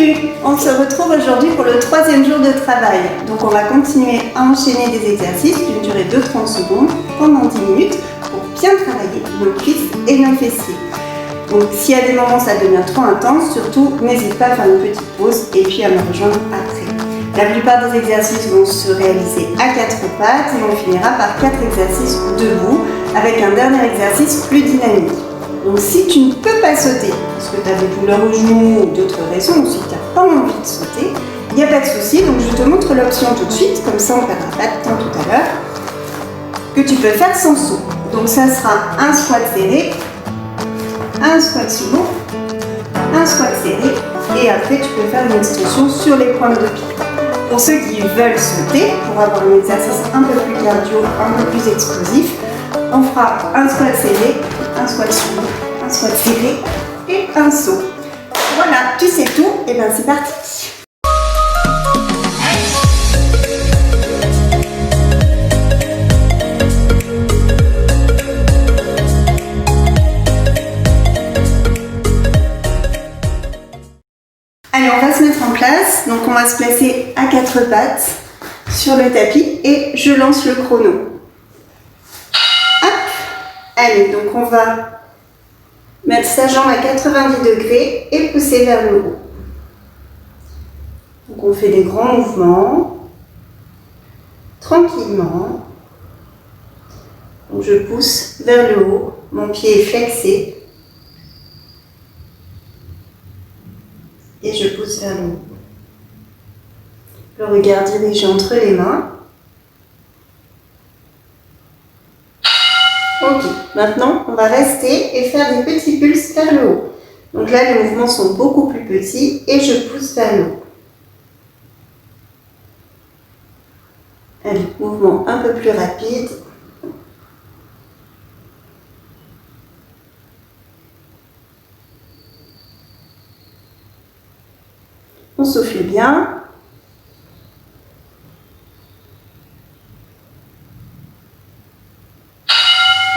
Salut! On se retrouve aujourd'hui pour le 3e jour de travail. Donc on va continuer à enchaîner des exercices d'une durée de 30 secondes pendant 10 minutes pour bien travailler nos cuisses et nos fessiers. Donc s'il y a des moments ça devient trop intense, surtout n'hésite pas à faire une petite pause et puis à me rejoindre après. La plupart des exercices vont se réaliser à 4 pattes et on finira par 4 exercices debout avec un dernier exercice plus dynamique. Donc si tu ne peux pas sauter, parce que tu as des douleurs aux genoux ou d'autres raisons, ou si tu n'as pas envie de sauter, il n'y a pas de souci. Donc je te montre l'option tout de suite, comme ça on ne perdra pas de temps tout à l'heure, que tu peux faire sans saut. Donc ça sera un squat serré, un squat sumo, un squat serré, et après tu peux faire une extension sur les pointes de pied. Pour ceux qui veulent sauter, pour avoir un exercice un peu plus cardio, un peu plus explosif, on fera un squat serré, un squat sumo, un squat serré et un saut. Voilà, tu sais tout, et bien c'est parti. Allez, on va se mettre en place. Donc on va se placer à 4 pattes sur le tapis et je lance le chrono. Hop. Allez, donc on va mettre sa jambe à 90 degrés et pousser vers le haut. Donc on fait des grands mouvements, tranquillement. Donc je pousse vers le haut, mon pied est flexé. Et je pousse vers le haut. Le regard dirigé entre les mains. Ok, maintenant on va rester et faire des petits pulses vers le haut. Donc là les mouvements sont beaucoup plus petits et je pousse vers le haut. Allez, mouvement un peu plus rapide. On souffle bien.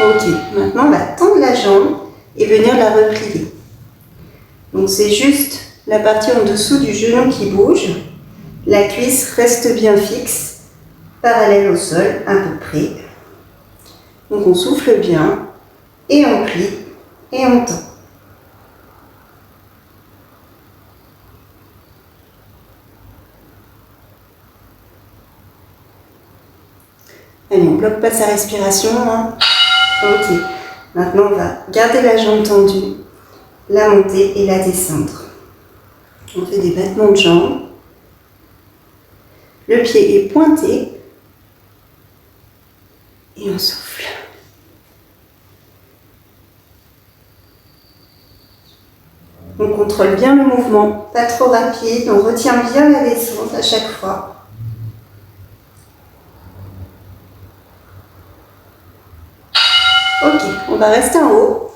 Ok, maintenant on va tendre la jambe et venir la replier. Donc c'est juste la partie en dessous du genou qui bouge. La cuisse reste bien fixe, parallèle au sol à peu près. Donc on souffle bien et on plie et on tend. Allez, on ne bloque pas sa respiration. Hein. Ok. Maintenant, on va garder la jambe tendue, la monter et la descendre. On fait des battements de jambes. Le pied est pointé. Et on souffle. On contrôle bien le mouvement, pas trop rapide. On retient bien la descente à chaque fois. Ok, on va rester en haut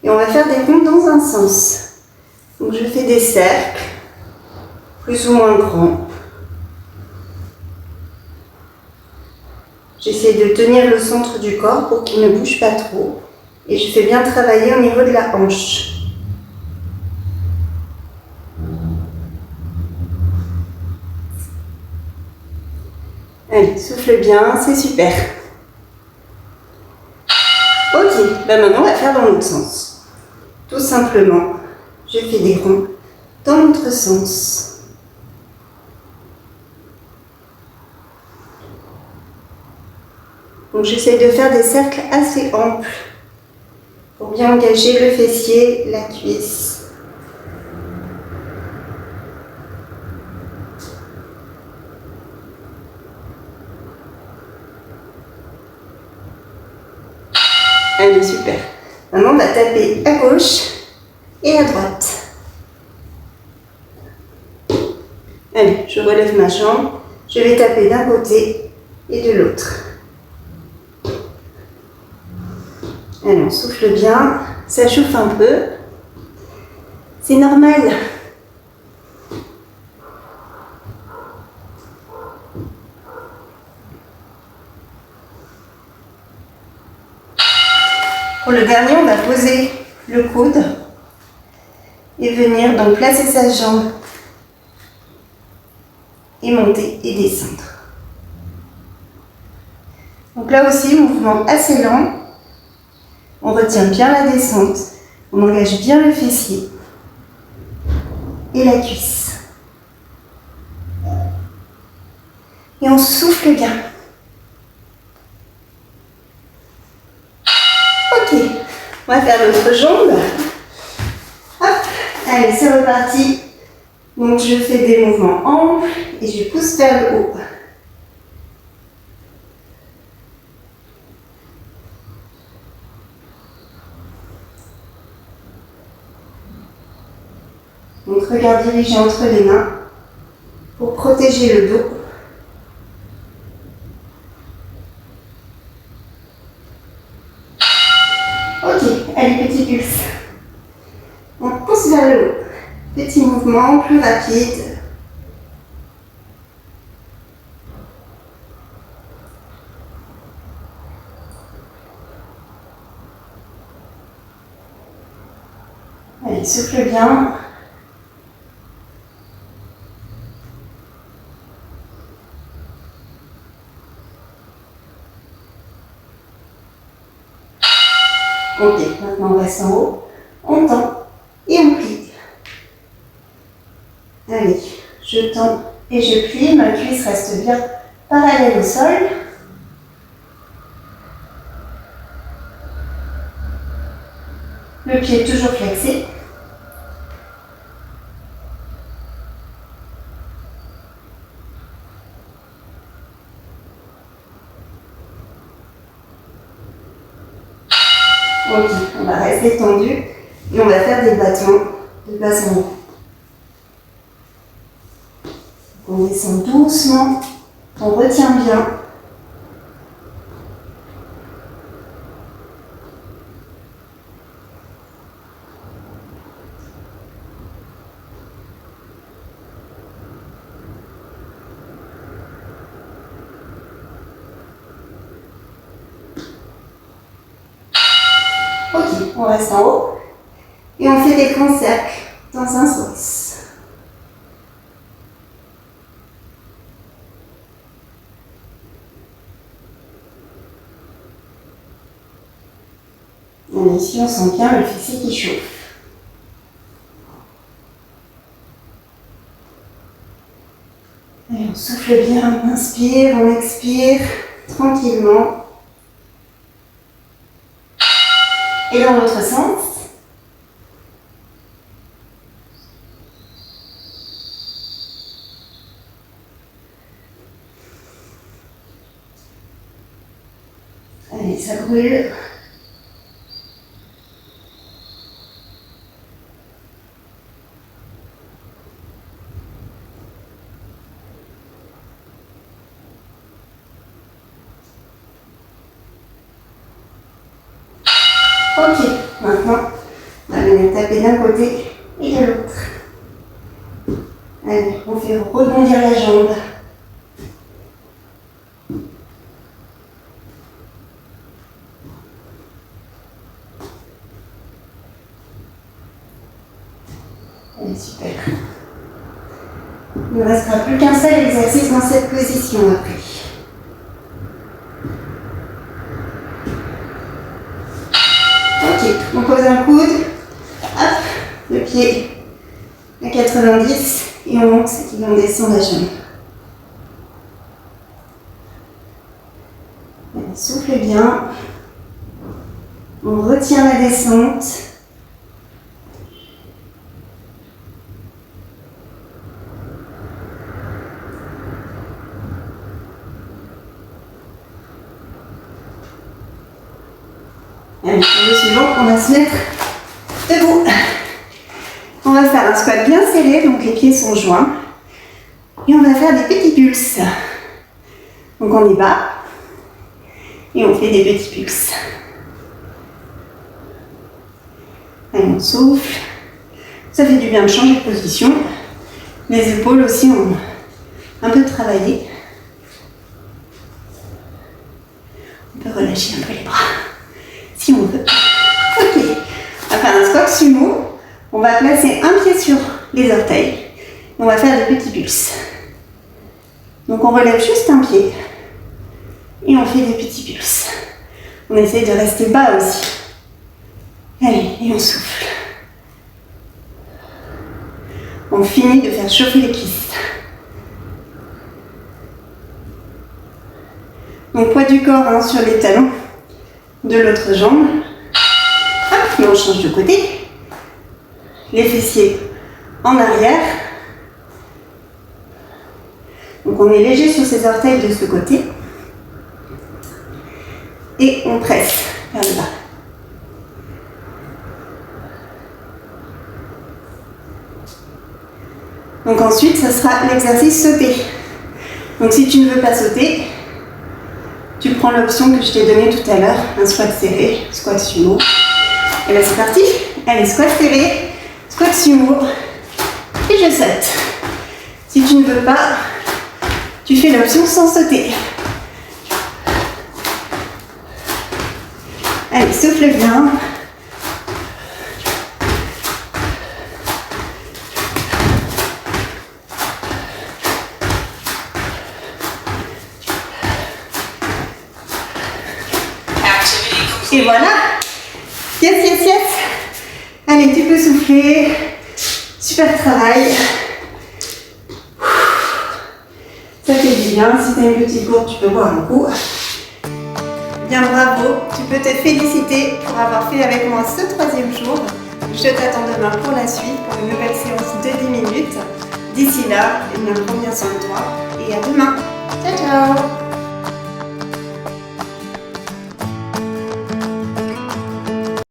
et on va faire des ronds dans un sens. Donc je fais des cercles, plus ou moins grands. J'essaie de tenir le centre du corps pour qu'il ne bouge pas trop. Et je fais bien travailler au niveau de la hanche. Allez, souffle bien, c'est super. Ok, ben maintenant on va faire dans l'autre sens. Tout simplement, je fais des ronds dans l'autre sens. Donc j'essaie de faire des cercles assez amples pour bien engager le fessier, la cuisse. Allez, super. Maintenant, on va taper à gauche et à droite. Allez, je relève ma jambe. Je vais taper d'un côté et de l'autre. Allez, on souffle bien. Ça chauffe un peu. C'est normal. Pour le dernier, on va poser le coude et venir donc placer sa jambe et monter et descendre. Donc là aussi, mouvement assez lent. On retient bien la descente. On engage bien le fessier et la cuisse. Et on souffle bien. Ok, on va faire l'autre jambe. Hop, allez, c'est reparti. Donc je fais des mouvements amples et je pousse vers le haut. Donc regard dirigé entre les mains pour protéger le dos. Ok, allez, petit pulse. On pousse vers le haut. Petit mouvement plus rapide. Allez, souffle bien. Ok, maintenant on reste en haut, on tend et on plie. Allez, je tends et je plie, ma cuisse reste bien parallèle au sol. Le pied est toujours flexé. Ok, on va rester tendu et on va faire des battements de bas en haut. On descend doucement, on retient bien. Ok, on reste en haut et on fait des grands cercles dans un sens. Et ici, on sent bien le fessier qui chauffe. Et on souffle bien, on inspire, on expire tranquillement. Et dans l'autre sens. Allez, ça brûle. Ok, maintenant, on va venir taper d'un côté et de l'autre. Allez, on fait rebondir la jambe. Allez, super. Il ne restera plus qu'un seul exercice dans cette position après. Ok, on pose un coude, hop, le pied à 90 et on monte et on descend la jambe. Allez, souffle bien, on retient la descente. Allez, pour le suivant, on va se mettre debout. On va faire un squat bien serré, donc les pieds sont joints. Et on va faire des petits pulses. Donc on y va. Et on fait des petits pulses. Allez, on souffle. Ça fait du bien de changer de position. Les épaules aussi ont un peu travaillé. On peut relâcher un peu les bras, si on veut. Ok, on va faire un squat sumo. On va placer un pied sur les orteils. On va faire des petits pulses. Donc on relève juste un pied et on fait des petits pulses. On essaye de rester bas aussi. Allez, et on souffle. On finit de faire chauffer les cuisses. Donc poids du corps hein, sur les talons de l'autre jambe. Hop, et on change de côté. Les fessiers en arrière. Donc on est léger sur ses orteils de ce côté. Et on presse vers le bas. Donc ensuite, ça sera l'exercice sauter. Donc si tu ne veux pas sauter, tu prends l'option que je t'ai donnée tout à l'heure, un squat serré, squat sumo. Et bien c'est parti. Allez, squat serré, squat sumo, et je saute. Si tu ne veux pas, tu fais l'option sans sauter. Allez, souffle bien. Et voilà. Yes, yes, yes. Allez, tu peux souffler. Super travail. Ça fait du bien. Si tu as une petite gourde, tu peux boire un coup. Bien, bravo. Tu peux te féliciter pour avoir fait avec moi ce 3e jour. Je t'attends demain pour la suite, pour une nouvelle séance de 10 minutes. D'ici là, prends bien soin de toi et à demain. Ciao, ciao.